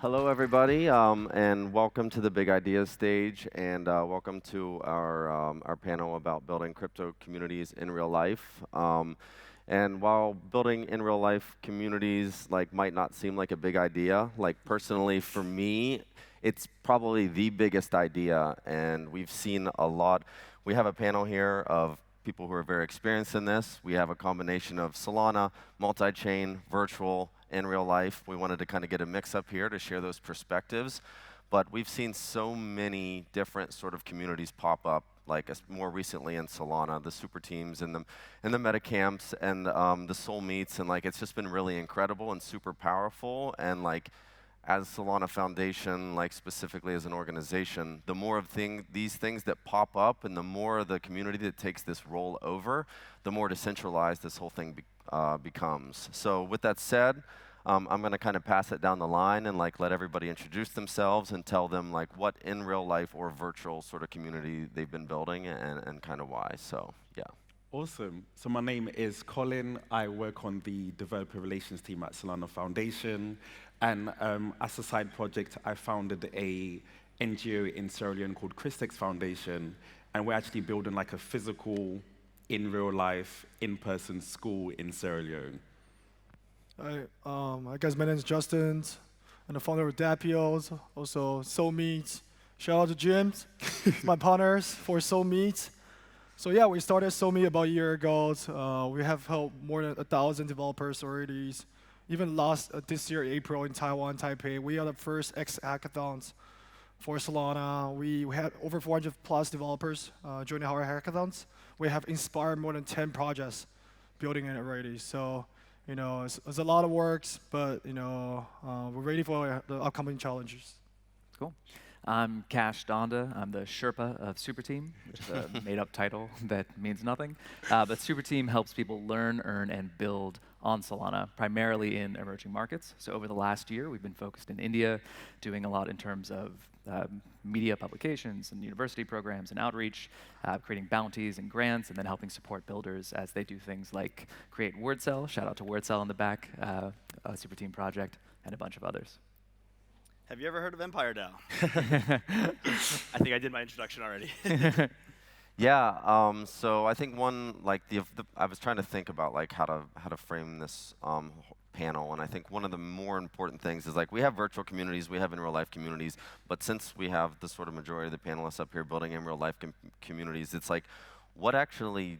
Hello, everybody, and welcome to the Big Ideas stage, and welcome to our panel about building crypto communities in real life. And while building in real life communities might not seem like a big idea, personally for me, it's probably the biggest idea, and we've seen a lot. We have a panel here of people who are very experienced in this. We have a combination of Solana, multi-chain, virtual, in real life. We wanted to kind of get a mix up here to share those perspectives. But we've seen so many different sort of communities pop up, more recently in Solana, the super teams and the meta camps and the soul meets, and it's just been really incredible and super powerful. And as Solana Foundation, specifically as an organization, the more of these things that pop up and the more the community that takes this role over, the more decentralized this whole thing becomes. So with that said, I'm going to kind of pass it down the line and let everybody introduce themselves and tell them what in real life or virtual sort of community they've been building and kind of why. So yeah. Awesome. So my name is Colin. I work on the developer relations team at Solana Foundation. And as a side project, I founded a NGO in Sierra Leone called Christex Foundation. And we're actually building a physical, in real life, in-person school in Sierra Leone. Hi, guys, my name is Justin. I'm the founder of Dapios, also Soul Meat. Shout out to Jim, my partners for Soul Meat. So yeah, we started Soul Meat about a year ago. We have helped more than 1,000 developers already. Even this year, April, in Taiwan, Taipei, we are the first X hackathons for Solana. We had over 400 plus developers joining our hackathons. We have inspired more than 10 projects building it already. So it's a lot of work, but we're ready for the upcoming challenges. Cool. I'm Cash Donda. I'm the Sherpa of Super Team, which is a made-up title that means nothing. But Super Team helps people learn, earn, and build on Solana, primarily in emerging markets. So over the last year, we've been focused in India, doing a lot in terms of media publications and university programs and outreach, creating bounties and grants, and then helping support builders as they do things like create WordCell, shout out to WordCell in the back, a Super Team project, and a bunch of others. Have you ever heard of Empire DAO? I think I did my introduction already. Yeah, so I think one, I was trying to think about how to frame this panel, and I think one of the more important things is we have virtual communities, we have in real life communities, but since we have the sort of majority of the panelists up here building in real life communities, it's what actually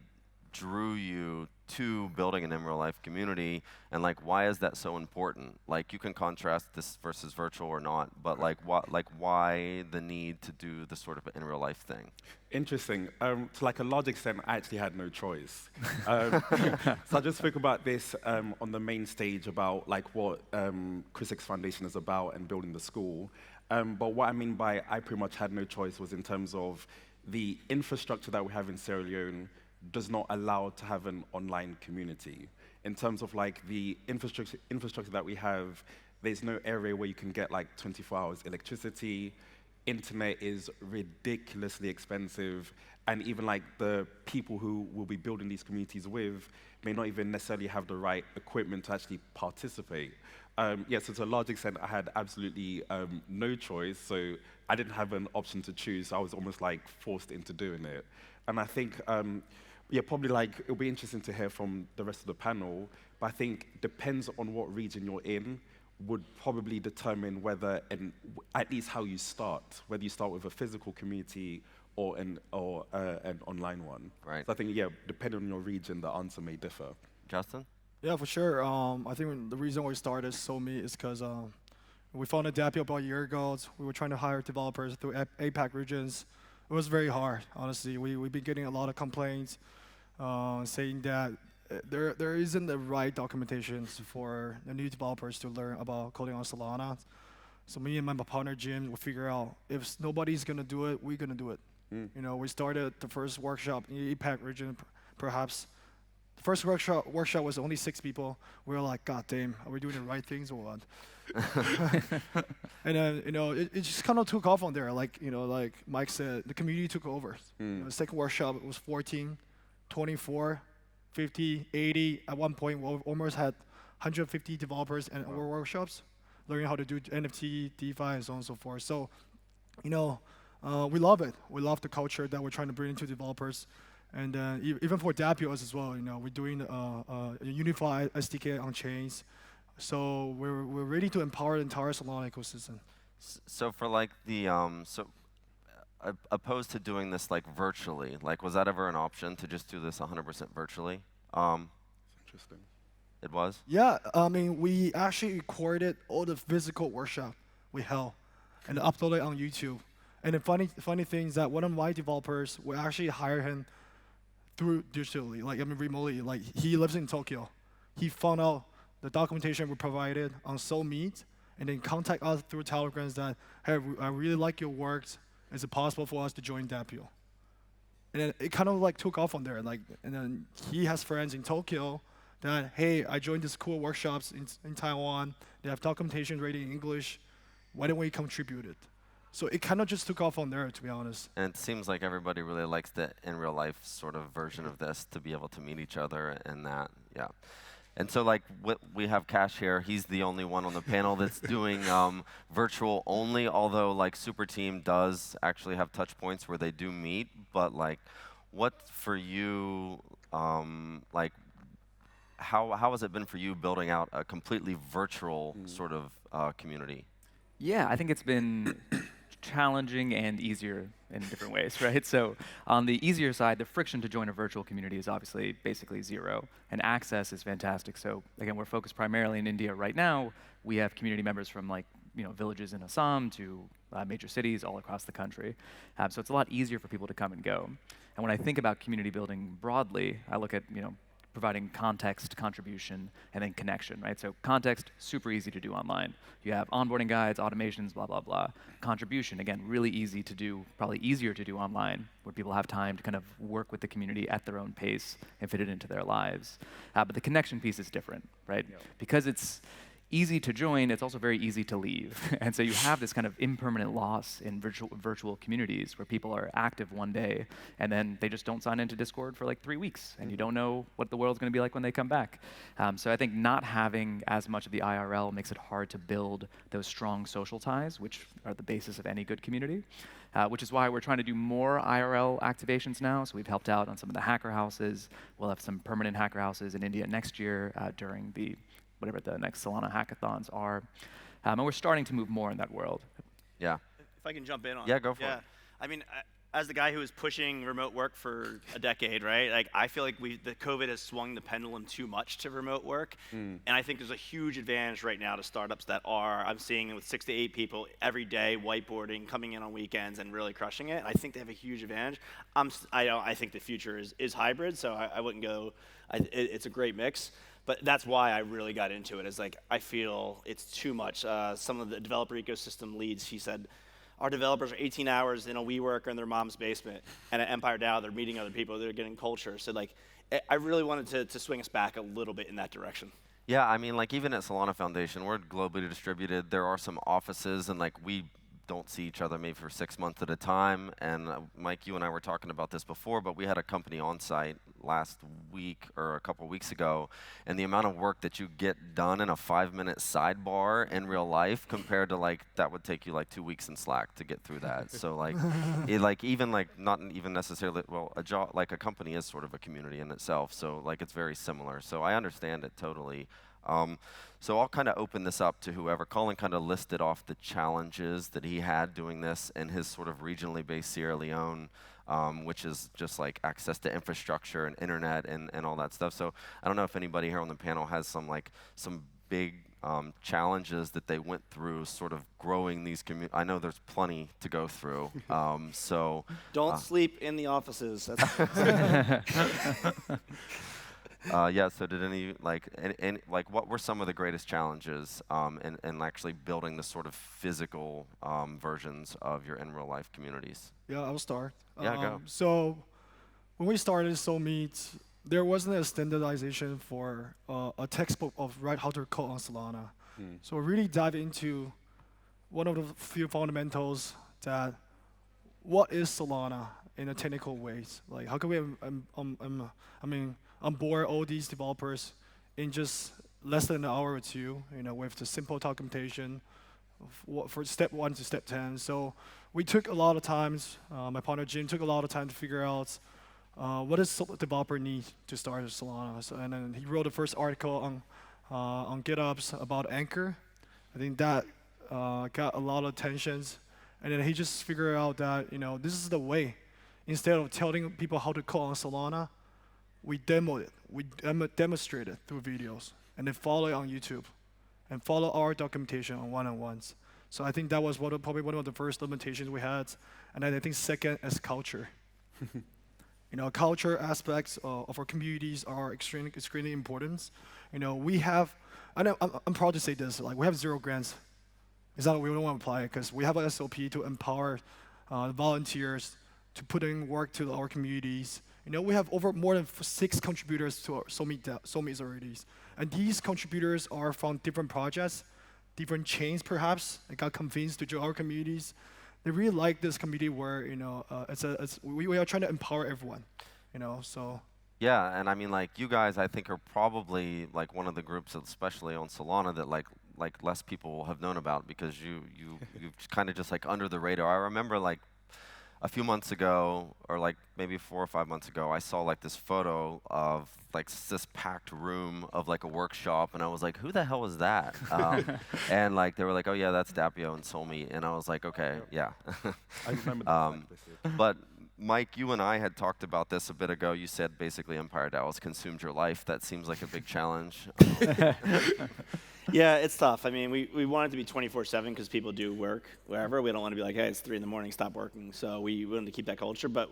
drew you to building an in real life community, and why is that so important? You can contrast this versus virtual or not, but why the need to do the sort of in real life thing? Interesting. To a large extent, I actually had no choice. So I just spoke about this on the main stage about what Christex Foundation is about and building the school. But what I mean by I pretty much had no choice was in terms of the infrastructure that we have in Sierra Leone does not allow to have an online community. In terms of the infrastructure that we have, there's no area where you can get 24 hours electricity. Internet is ridiculously expensive, and even the people who will be building these communities with may not even necessarily have the right equipment to actually participate. Yes, to a large extent, I had absolutely no choice, so I didn't have an option to choose. I was almost forced into doing it. And I think, probably it'll be interesting to hear from the rest of the panel, but I think depends on what region you're in, would probably determine whether, and at least how you start, whether you start with a physical community or an online one. Right. So I think, depending on your region, the answer may differ. Justin? Yeah, for sure. I think the reason we started SoulMe is because we founded Dapio about a year ago. We were trying to hire developers through APAC regions. It was very hard, honestly. We've been getting a lot of complaints saying that there isn't the right documentation for the new developers to learn about coding on Solana. So me and my partner Jim, we figure out if nobody's gonna do it, we're gonna do it. We started the first workshop in the APAC region, perhaps. The first workshop was only 6 people. We were like, God damn, are we doing the right things or what? And then it just kind of took off on there. Like Mike said, the community took over. The second workshop it was 14, 24, 50, 80. At one point, we almost had 150 developers and our workshops. learning how to do NFT, DeFi, and so on and so forth. So, you know, we love it. We love the culture that we're trying to bring into developers. And even for Dapios as well, you know, we're doing a unified SDK on chains. So we're ready to empower the entire Solana ecosystem. So for like the opposed to doing this like virtually, like was that ever an option to just do this 100% virtually? Interesting. It was? Yeah, I mean, we actually recorded all the physical workshop we held and uploaded it on YouTube. And the funny thing is that one of my developers, we actually hired him through digitally, like I mean remotely. Like he lives in Tokyo. He found out the documentation we provided on Soul Meet, and then contact us through Telegrams that, hey, I really like your work. Is it possible for us to join Dapio? And then it kind of like took off on there. Like, and then he has friends in Tokyo that, hey, I joined these cool workshops in Taiwan. They have documentation ready in English. Why don't we contribute it? So it kind of just took off on there, to be honest. And it seems like everybody really likes the in real life sort of version of this, to be able to meet each other and that, yeah. And so like we have Cash here, he's the only one on the panel that's doing virtual only, although like Super Team does actually have touch points where they do meet, but like what for you, like how has it been for you building out a completely virtual sort of community? Yeah, I think it's been challenging and easier in different ways, right? So on the easier side, the friction to join a virtual community is obviously basically zero, and access is fantastic. So again, we're focused primarily in India right now. We have community members from like villages in Assam to major cities all across the country. So it's a lot easier for people to come and go. And when I think about community building broadly, I look at providing context, contribution, and then connection, right? So context, super easy to do online. You have onboarding guides, automations, blah, blah, blah. Contribution, again, really easy to do, probably easier to do online, where people have time to kind of work with the community at their own pace and fit it into their lives. But the connection piece is different, right? Yep. Because it's easy to join, it's also very easy to leave. And so you have this kind of impermanent loss in virtual communities where people are active one day and then they just don't sign into Discord for like 3 weeks and you don't know what the world's gonna be like when they come back. So I think not having as much of the IRL makes it hard to build those strong social ties, which are the basis of any good community. Which is why we're trying to do more IRL activations now. So we've helped out on some of the hacker houses. We'll have some permanent hacker houses in India next year during the whatever the next Solana hackathons are. And we're starting to move more in that world. Yeah. If I can jump in on Yeah, go for it. I mean, as the guy who was pushing remote work for a decade, right? Like, I feel like the COVID has swung the pendulum too much to remote work. And I think there's a huge advantage right now to startups that I'm seeing with 6 to 8 people every day, whiteboarding, coming in on weekends and really crushing it. I think they have a huge advantage. I think the future is hybrid, so I wouldn't go, it's a great mix. But that's why I really got into it. Is like I feel it's too much. Some of the developer ecosystem leads, he said, our developers are 18 hours in a WeWork or in their mom's basement, and at Empire DAO they're meeting other people, they're getting culture. So like, I really wanted to swing us back a little bit in that direction. Yeah, I mean, like even at Solana Foundation, we're globally distributed. There are some offices, and like we don't see each other maybe for 6 months at a time. And Mike, you and I were talking about this before, but we had a company on site last week or a couple weeks ago, and the amount of work that you get done in a 5-minute sidebar in real life compared to like that would take you like 2 weeks in Slack to get through that. So like, not even necessarily like a company is sort of a community in itself. So like it's very similar. So I understand it totally. So I'll kind of open this up to whoever. Colin kind of listed off the challenges that he had doing this in his sort of regionally based Sierra Leone, which is just like access to infrastructure and internet and all that stuff. So I don't know if anybody here on the panel has some big challenges that they went through sort of growing these communities. I know there's plenty to go through. So don't sleep in the offices. Yeah, so did any what were some of the greatest challenges in actually building the sort of physical versions of your in real life communities? Yeah, I'll start. Yeah, go. So when we started Soul Meet, there wasn't a standardization for a textbook of how to code on Solana. So we really dive into one of the few fundamentals that what is Solana in a technical ways. Like how can we onboard all these developers in just less than an hour or two, with the simple documentation for step 1 to step 10. So we took a lot of times, my partner Jim took a lot of time to figure out what does developer need to start Solana. So, and then he wrote the first article on GitHub's about Anchor. I think that got a lot of attentions. And then he just figured out that this is the way. Instead of telling people how to code on Solana, we demoed it. We demonstrated through videos, and then follow it on YouTube, and follow our documentation on one-on-ones. So I think that was probably one of the first limitations we had. And then I think second is culture. Culture aspects of our communities are extremely important. We have, I'm proud to say this, like we have 0 grants. It's not that we don't want to apply it, because we have an SOP to empower volunteers to put in work to our communities. We have more than 6 contributors to our SoulMeets already. And these contributors are from different projects, different chains perhaps, and got convinced to join our communities. They really like this community where, we are trying to empower everyone, so. Yeah, and I mean, like, you guys, I think, are probably like one of the groups, especially on Solana, that like less people have known about, because you've kind of just like under the radar. I remember like a few months ago, or like maybe 4 or 5 months ago, I saw like this photo of like this packed room of like a workshop, and I was like, who the hell is that? And like they were like, oh yeah, that's Dapio and Solmeet, and I was like, okay, yeah. I remember that. But Mike, you and I had talked about this a bit ago. You said basically Empire DAO has consumed your life. That seems like a big challenge. Yeah, it's tough. I mean, we want it to be 24/7 because people do work wherever. We don't want to be like, hey, it's 3 in the morning, stop working. So we wanted to keep that culture. But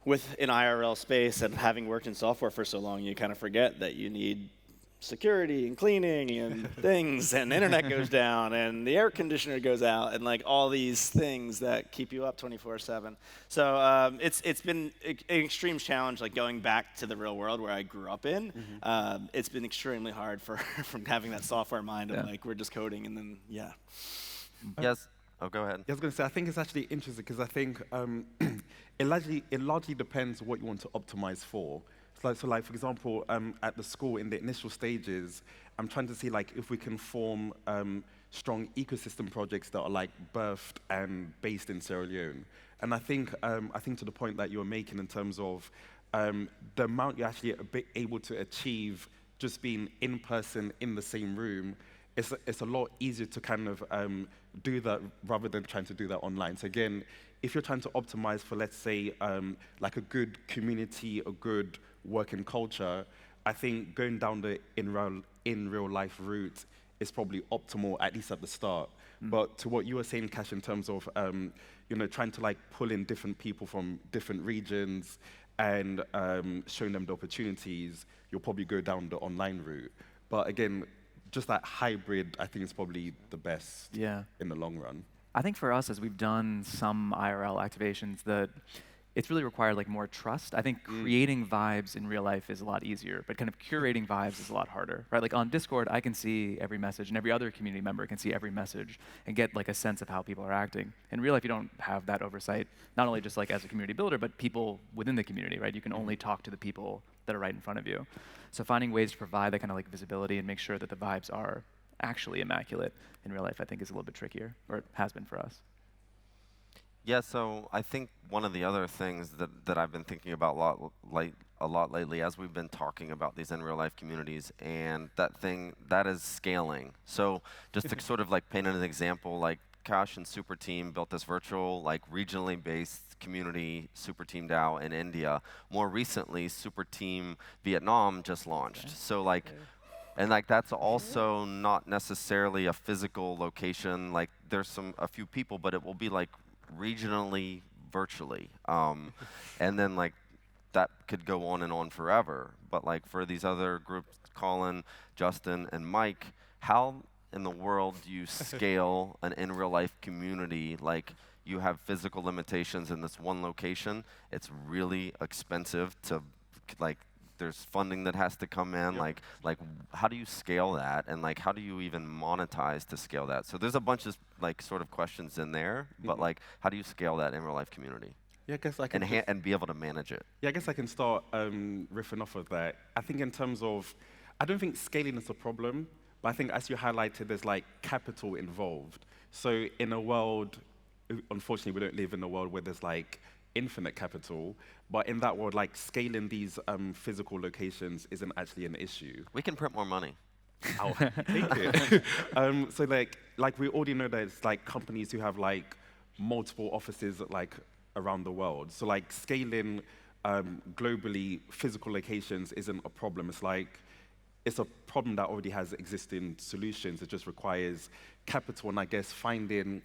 with an IRL space and having worked in software for so long, you kind of forget that you need security and cleaning and things, and the internet goes down and the air conditioner goes out, and like all these things that keep you up 24/7. So it's been an extreme challenge, like going back to the real world where I grew up in. It's been extremely hard from having that software mind of like we're just coding and then Yes. Oh, go ahead. Yeah, I was going to say, I think it's actually interesting because I think it largely depends what you want to optimize for. So like, for example, at the school in the initial stages, I'm trying to see like if we can form strong ecosystem projects that are like birthed and based in Sierra Leone. And I think to the point that you were making in terms of the amount you're actually able to achieve just being in person in the same room, it's a lot easier to kind of do that rather than trying to do that online. So again, if you're trying to optimize for, let's say, like a good community, a good working culture, I think going down the in real life route is probably optimal, at least at the start. But to what you were saying, Cash, in terms of trying to like pull in different people from different regions and showing them the opportunities, you'll probably go down the online route. But again, just that hybrid, I think, is probably the best in the long run. I think for us, as we've done some IRL activations, that it's really required like more trust. I think creating vibes in real life is a lot easier, but kind of curating vibes is a lot harder, right? Like on Discord, I can see every message, and every other community member can see every message and get like a sense of how people are acting. In real life, you don't have that oversight, not only just like as a community builder, but people within the community, right? You can only talk to the people that are right in front of you. So finding ways to provide that kind of like visibility and make sure that the vibes are actually immaculate in real life, I think is a little bit trickier, or it has been for us. Yeah, so I think one of the other things that I've been thinking about a lot lately, as we've been talking about these in real life communities, and that is scaling. So just to sort of like paint an example, like Kash and Super Team built this virtual, like regionally based community, Super Team DAO in India. More recently, Super Team Vietnam just launched. So like, and like that's also not necessarily a physical location. Like there's a few people, but it will be like regionally, virtually, and then like that could go on and on forever. But like for these other groups, Colin, Justin, and Mike, how in the world do you scale an in real life community? Like you have physical limitations in this one location. It's really expensive to like. There's funding that has to come in. Like how do you scale that, and like how do you even monetize to scale that? So there's a bunch of like sort of questions in there, but like how do you scale that in real life community? Yeah, I guess I can and be able to manage it. Yeah, I guess I can start riffing off of that. I think in terms of, I don't think scaling is a problem, but I think as you highlighted, there's like capital involved. So in a world, unfortunately, we don't live in a world where there's like infinite capital, but in that world, like scaling these physical locations isn't actually an issue. We can print more money. I'll take it. So like we already know there's like companies who have like multiple offices like around the world. So like scaling globally physical locations isn't a problem. It's a problem that already has existing solutions. It just requires capital and I guess finding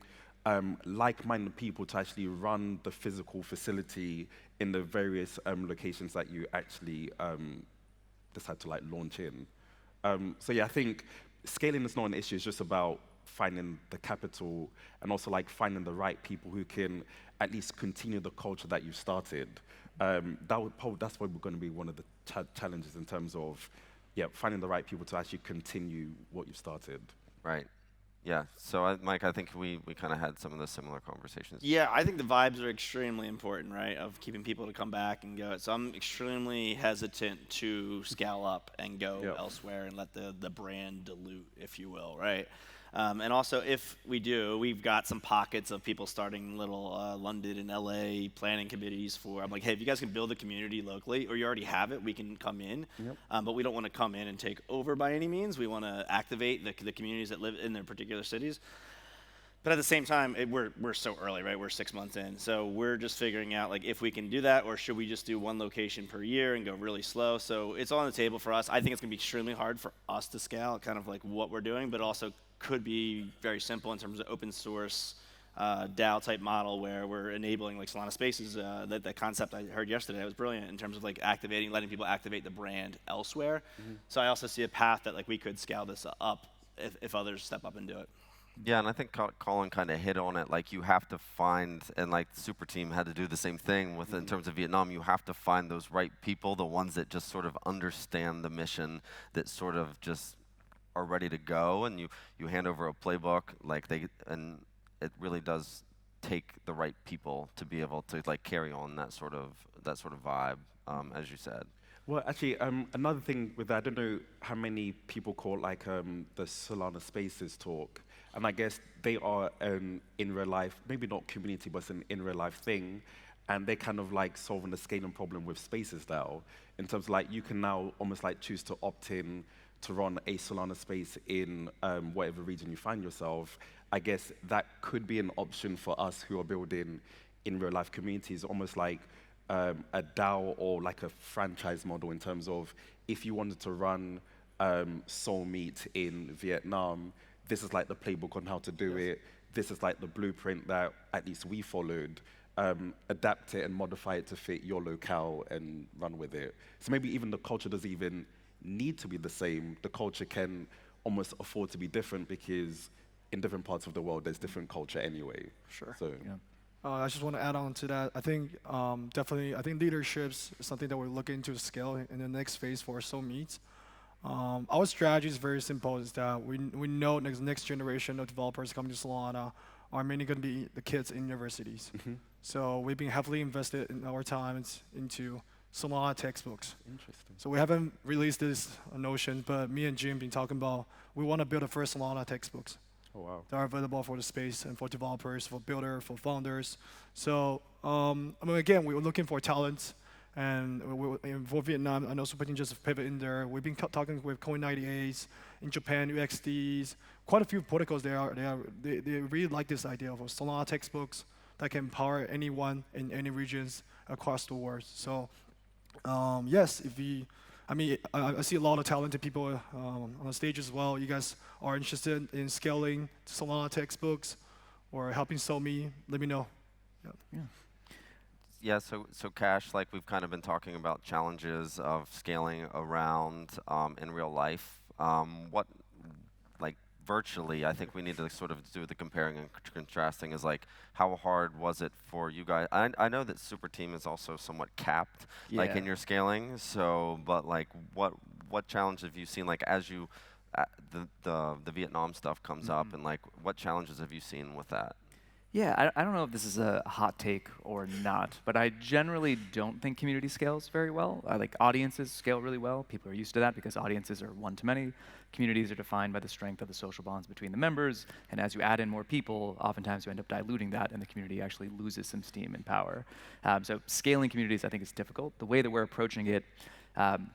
like-minded people to actually run the physical facility in the various locations that you actually decide to like launch in. So yeah, I think scaling is not an issue. It's just about finding the capital and also like finding the right people who can at least continue the culture that you've started. That's probably going to be one of the challenges in terms of finding the right people to actually continue what you've started. Right. Yeah. So, Mike, I think we kind of had some of the similar conversations. Yeah, I think the vibes are extremely important, right, of keeping people to come back and go. So I'm extremely hesitant to scale up and go elsewhere and let the brand dilute, if you will, right? And also, if we do, we've got some pockets of people starting little London and LA planning committees for. I'm like, hey, if you guys can build a community locally, or you already have it, we can come in. But we don't want to come in and take over by any means. We want to activate the communities that live in their particular cities. But at the same time, we're so early, right? We're 6 months in, so we're just figuring out like if we can do that, or should we just do one location per year and go really slow? So it's on the table for us. I think it's going to be extremely hard for us to scale, kind of like what we're doing, but also could be very simple in terms of open source DAO type model where we're enabling like Solana Spaces. That concept I heard yesterday was brilliant in terms of like letting people activate the brand elsewhere. So I also see a path that like we could scale this up if others step up and do it. Yeah, and I think Colin kind of hit on it. Like you have to find, and like the Super Team had to do the same thing with in terms of Vietnam. You have to find those right people, the ones that just sort of understand the mission, that sort of just are ready to go, and you hand over a playbook, and it really does take the right people to be able to like carry on that sort of vibe, as you said. Well, actually, another thing with that, I don't know how many people call like the Solana Spaces talk, and I guess they are in real life, maybe not community, but it's an in real life thing, and they're kind of like solving the scaling problem with Spaces now, in terms of like you can now almost like choose to opt in to run a Solana Space in whatever region you find yourself. I guess that could be an option for us who are building in real life communities, almost like a DAO or like a franchise model in terms of if you wanted to run Soul Meat in Vietnam, this is like the playbook on how to do it. This is like the blueprint that at least we followed. Adapt it and modify it to fit your locale and run with it. So maybe even the culture doesn't even need to be the same. The culture can almost afford to be different because in different parts of the world, there's different culture anyway. Sure. So. Yeah. I just want to add on to that. I think definitely, I think leaderships is something that we're looking to scale in the next phase for Soul Meat. Our strategy is very simple. Is that we know next generation of developers coming to Solana are mainly going to be the kids in universities. So we've been heavily invested in our time into Solana textbooks. Interesting. So we haven't released this notion, but me and Jim been talking about we want to build the first Solana textbooks. Oh, wow. That are available for the space and for developers, for builders, for founders. So, I mean, again, we were looking for talent, and for Vietnam, I know Super Team just pivot in there. We've been talking with Coin98s in Japan, UXDs, quite a few protocols. They really like this idea of Solana textbooks that can empower anyone in any regions across the world. So, yes, I see a lot of talented people on the stage as well. You guys are interested in scaling Solana textbooks or helping SoulMe, let me know. Yeah, so Cash, like we've kind of been talking about challenges of scaling around in real life. Virtually, I think we need to sort of do the comparing and contrasting is like, how hard was it for you guys? I know that Super Team is also somewhat capped, like in your scaling. So, but like, what challenge have you seen, like as you, the Vietnam stuff comes up, and like, what challenges have you seen with that? Yeah, I don't know if this is a hot take or not, but I generally don't think community scales very well. I like audiences scale really well. People are used to that because audiences are one-to-many. Communities are defined by the strength of the social bonds between the members, and as you add in more people, oftentimes you end up diluting that, and the community actually loses some steam and power. So scaling communities, I think, is difficult. The way that we're approaching it,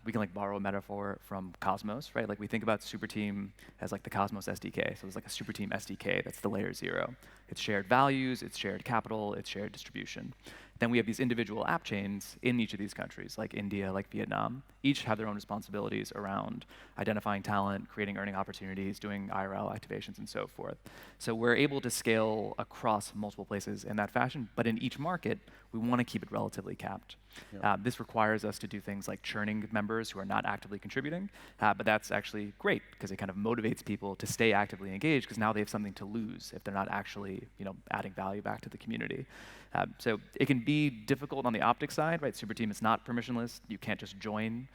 we can like borrow a metaphor from Cosmos, right? Like we think about Superteam as like the Cosmos SDK. So it's like a Superteam SDK, that's the layer 0. It's shared values, it's shared capital, it's shared distribution. Then we have these individual app chains in each of these countries, like India, like Vietnam. Each have their own responsibilities around identifying talent, creating earning opportunities, doing IRL activations, and so forth. So we're able to scale across multiple places in that fashion, but in each market, we want to keep it relatively capped. Yeah. This requires us to do things like churning members who are not actively contributing, but that's actually great because it kind of motivates people to stay actively engaged because now they have something to lose if they're not actually, adding value back to the community. So it can be difficult on the optics side, right? Superteam is not permissionless. You can't just join.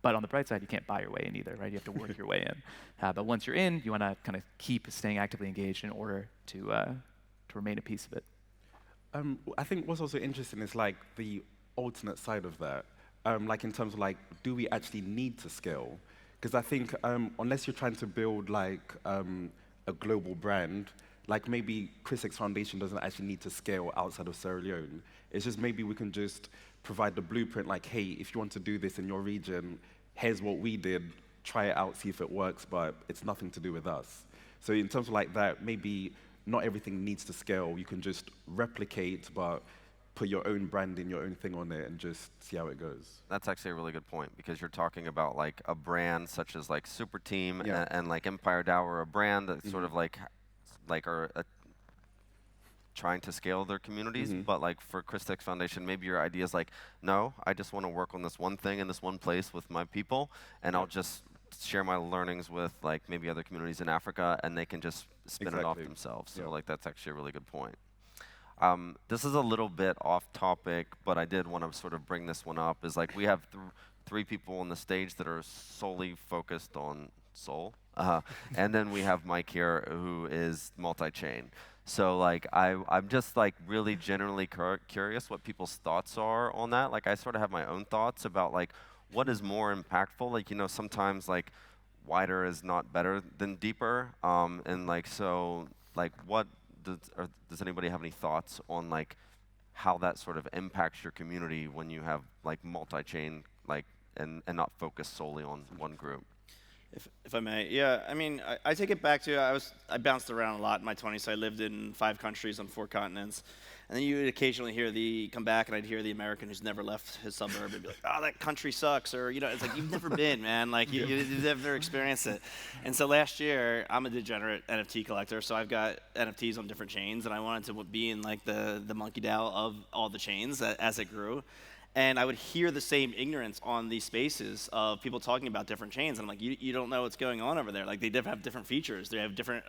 But on the bright side, you can't buy your way in either, right? You have to work your way in. But once you're in, you want to kind of keep staying actively engaged in order to remain a piece of it. I think what's also interesting is like the alternate side of that. Like in terms of like, do we actually need to scale? Because I think unless you're trying to build like a global brand, like maybe Chris Foundation doesn't actually need to scale outside of Sierra Leone. It's just maybe we can just provide the blueprint like, hey, if you want to do this in your region, here's what we did, try it out, see if it works, but it's nothing to do with us. So in terms of like that, maybe not everything needs to scale. You can just replicate, but put your own branding, your own thing on it, and just see how it goes. That's actually a really good point because you're talking about like a brand such as like Superteam Yeah. and like Empire DAO, or a brand that's sort of like are trying to scale their communities. But like for Chris Foundation, maybe your idea is like, no, I just want to work on this one thing in this one place with my people, and I'll just share my learnings with like maybe other communities in Africa, and they can just spin it off Exactly. themselves. So Yeah. like that's actually a really good point. This is a little bit off topic, but I did want to sort of bring this one up. Is like we have three people on the stage that are solely focused on Sol, and then we have Mike here who is multi-chain. So like I'm just like really generally curious what people's thoughts are on that. Like I sort of have my own thoughts about like what is more impactful. Like sometimes like wider is not better than deeper, and like so like what does anybody have any thoughts on like how that sort of impacts your community when you have like multi-chain like and not focus solely on one group? If I may, yeah, I mean, I take it back to I bounced around a lot in my 20s. So I lived in 5 countries on 4 continents, and then you would occasionally come back, and I'd hear the American who's never left his suburb and be like, "Oh, that country sucks," or it's like you've never been, man, like you've never experienced it. And so last year, I'm a degenerate NFT collector, so I've got NFTs on different chains, and I wanted to be in like the monkey DAO of all the chains as it grew. And I would hear the same ignorance on these spaces of people talking about different chains. And I'm like, you don't know what's going on over there. Like, they have different features. They have different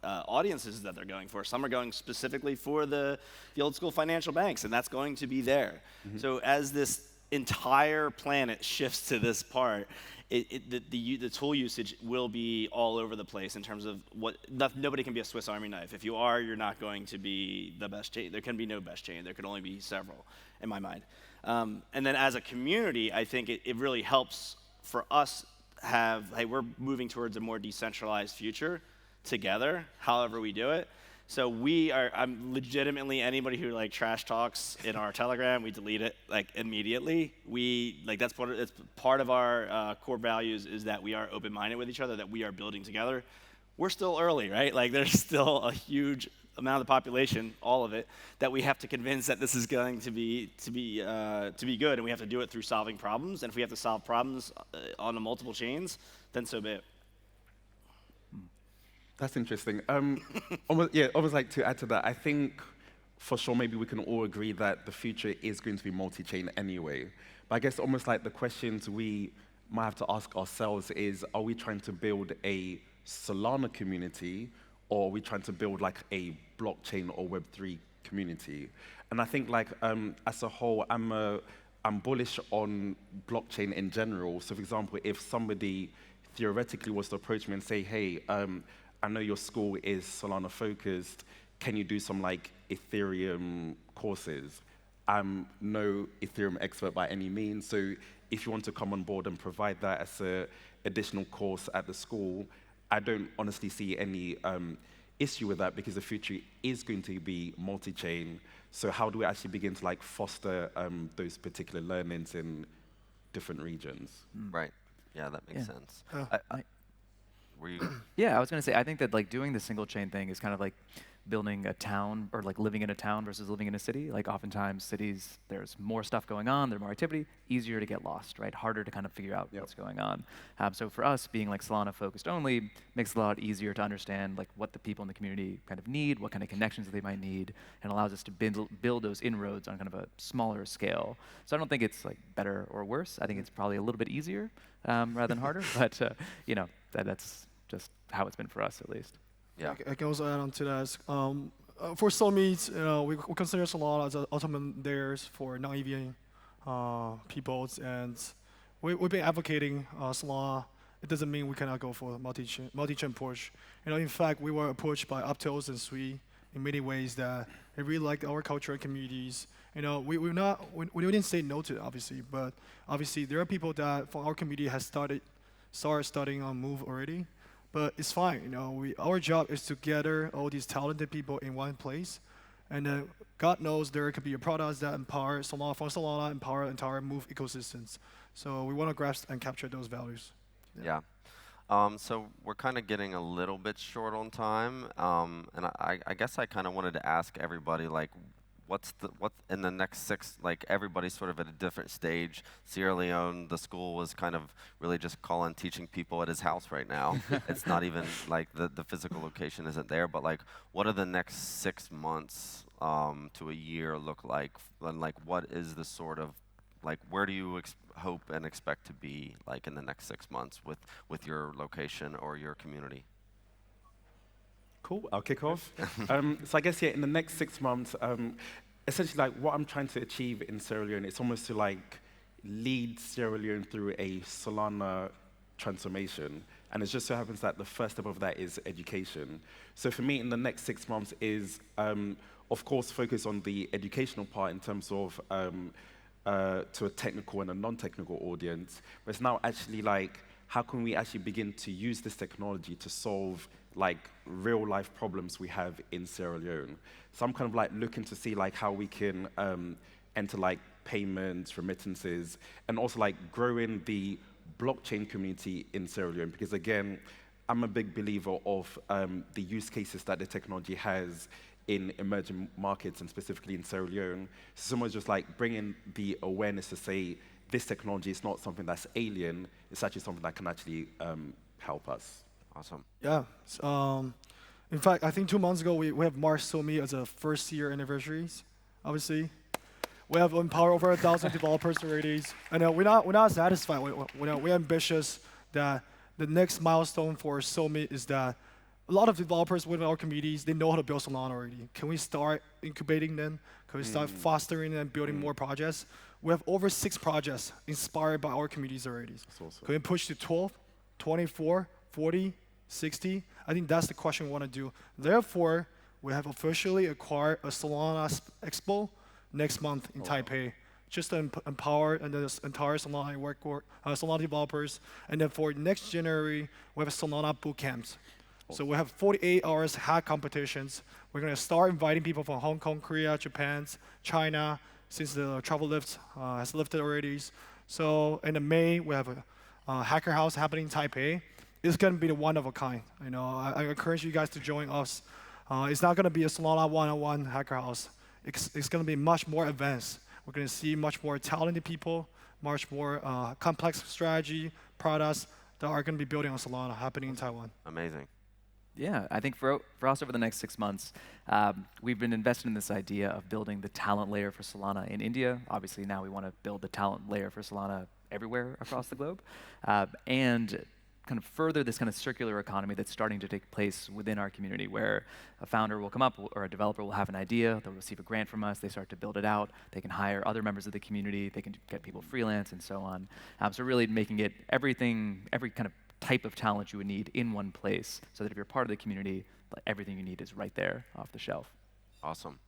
audiences that they're going for. Some are going specifically for the old school financial banks, and that's going to be there. So as this entire planet shifts to this part, the tool usage will be all over the place in terms of nobody can be a Swiss Army knife. If you are, you're not going to be the best chain. There can be no best chain. There can only be several, in my mind. And then as a community, I think it really helps for us hey, we're moving towards a more decentralized future together, however we do it. So I'm legitimately, anybody who like trash talks in our Telegram, we delete it like immediately. That's part of our core values is that we are open-minded with each other, that we are building together. We're still early, right? Like there's still a huge amount of the population, all of it, that we have to convince that this is going to be good, and we have to do it through solving problems. And if we have to solve problems on the multiple chains, then so be it. That's interesting. Almost like to add to that, I think for sure maybe we can all agree that the future is going to be multi-chain anyway. But I guess almost like the questions we might have to ask ourselves is, are we trying to build a Solana community, or are we trying to build like a blockchain or Web3 community? And I think like as a whole, I'm bullish on blockchain in general. So for example, if somebody theoretically was to approach me and say, hey, I know your school is Solana focused. Can you do some like Ethereum courses? I'm no Ethereum expert by any means, so if you want to come on board and provide that as an additional course at the school, I don't honestly see any issue with that because the future is going to be multi-chain. So how do we actually begin to like foster those particular learnings in different regions? Right. Yeah, that makes Yeah. sense. I- Were you? Yeah, I was gonna say, I think that like doing the single chain thing is kind of like building a town or like living in a town versus living in a city. Like oftentimes cities, there's more stuff going on, there's more activity, easier to get lost, right? Harder to kind of figure out what's going on. So for us, being like Solana focused only makes it a lot easier to understand like what the people in the community kind of need, what kind of connections they might need, and allows us to build those inroads on kind of a smaller scale. So I don't think it's like better or worse. I think it's probably a little bit easier rather than harder, but you know, that's just how it's been for us at least. Yeah. I can also add on to that. For some meets, we consider Solana as an ultimate layers for non-EVM peoples, and we've been advocating Solana. It doesn't mean we cannot go for multi-chain push. In fact, we were approached by Aptos and Sui in many ways that they really liked our culture and communities. We didn't say no to it, obviously, but obviously there are people that from our community has started studying on Move already. But it's fine, our job is to gather all these talented people in one place, and God knows there could be a product that empower Solana, from Solana, empower entire Move ecosystems. So we want to grasp and capture those values. Yeah. So we're kind of getting a little bit short on time, and I guess I kind of wanted to ask everybody, like, what in the next everybody's sort of at a different stage. Sierra Leone, the school was kind of really just teaching people at his house right now. It's not even like the physical location isn't there, but like, what are the next 6 months to a year look like? And like, what is the sort of, like, where do you hope and expect to be like in the next 6 months with your location or your community? Cool, I'll kick off. So I guess, in the next 6 months, essentially like what I'm trying to achieve in Sierra Leone, it's almost to like lead Sierra Leone through a Solana transformation. And it just so happens that the first step of that is education. So for me, in the next 6 months is, of course, focus on the educational part in terms of to a technical and a non-technical audience. But it's now actually like, how can we actually begin to use this technology to solve like real life problems we have in Sierra Leone? So I'm kind of like looking to see like how we can enter like payments, remittances, and also like growing the blockchain community in Sierra Leone, because again, I'm a big believer of the use cases that the technology has in emerging markets and specifically in Sierra Leone. So someone's just like bringing the awareness to say this technology is not something that's alien, it's actually something that can actually help us. Awesome. Yeah. In fact, I think 2 months ago, we have marked SoMe as a first-year anniversaries, obviously. We have empowered over 1,000 developers already. And we're not satisfied. We're ambitious that the next milestone for SoMe is that a lot of developers within our communities, they know how to build Solana already. Can we start incubating them? Can we start fostering and building more projects? We have over 6 projects inspired by our communities already. Awesome. Can we push to 12, 24, 40, 60? I think that's the question we want to do. Therefore, we have officially acquired a Solana Expo next month in Taipei, just to empower and the entire Solana Solana developers. And then for next January, we have Solana boot camps. So we have 48 hours hack competitions. We're going to start inviting people from Hong Kong, Korea, Japan, China, since the travel lift has lifted already. So in May, we have a hacker house happening in Taipei. It's going to be the one of a kind. I encourage you guys to join us. It's not going to be a Solana one-on-one hacker house. It's going to be much more advanced. We're going to see much more talented people, much more complex strategy, products that are going to be building on Solana happening in Taiwan. Amazing. Yeah, I think for us over the next 6 months, we've been invested in this idea of building the talent layer for Solana in India. Obviously, now we want to build the talent layer for Solana everywhere across the globe, and kind of further this kind of circular economy that's starting to take place within our community, where a founder will come up or a developer will have an idea, they'll receive a grant from us, they start to build it out, they can hire other members of the community, they can get people freelance and so on. So really making it every kind of type of talent you would need in one place, so that if you're part of the community, like, everything you need is right there off the shelf. Awesome.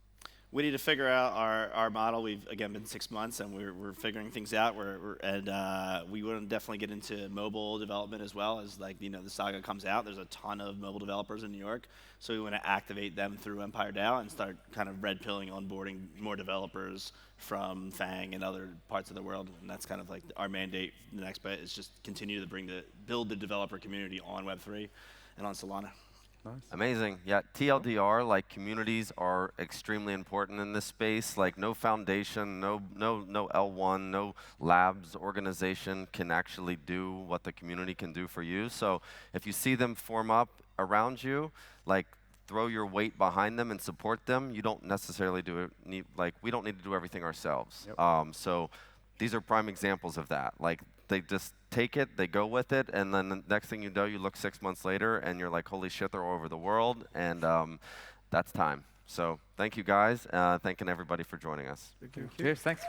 We need to figure out our model. We've, again, been 6 months, and we're figuring things out. We want to definitely get into mobile development as well, as, like, you know, the Saga comes out. There's a ton of mobile developers in New York, so we want to activate them through Empire DAO and start kind of red pilling, onboarding more developers from Fang and other parts of the world. And that's kind of like our mandate. The next bit is just continue to build the developer community on Web3 and on Solana. Nice. Amazing. Yeah, TLDR, like, communities are extremely important in this space. Like, no foundation, no L1, no labs organization can actually do what the community can do for you. So if you see them form up around you, like, throw your weight behind them and support them. You don't necessarily we don't need to do everything ourselves. Yep. So these are prime examples of that. Like, they just take it, they go with it, and then the next thing you know, you look 6 months later, and you're like, holy shit, they're all over the world, and that's time. So thank you, guys. Thanking everybody for joining us. Thank you. Cheers, thanks.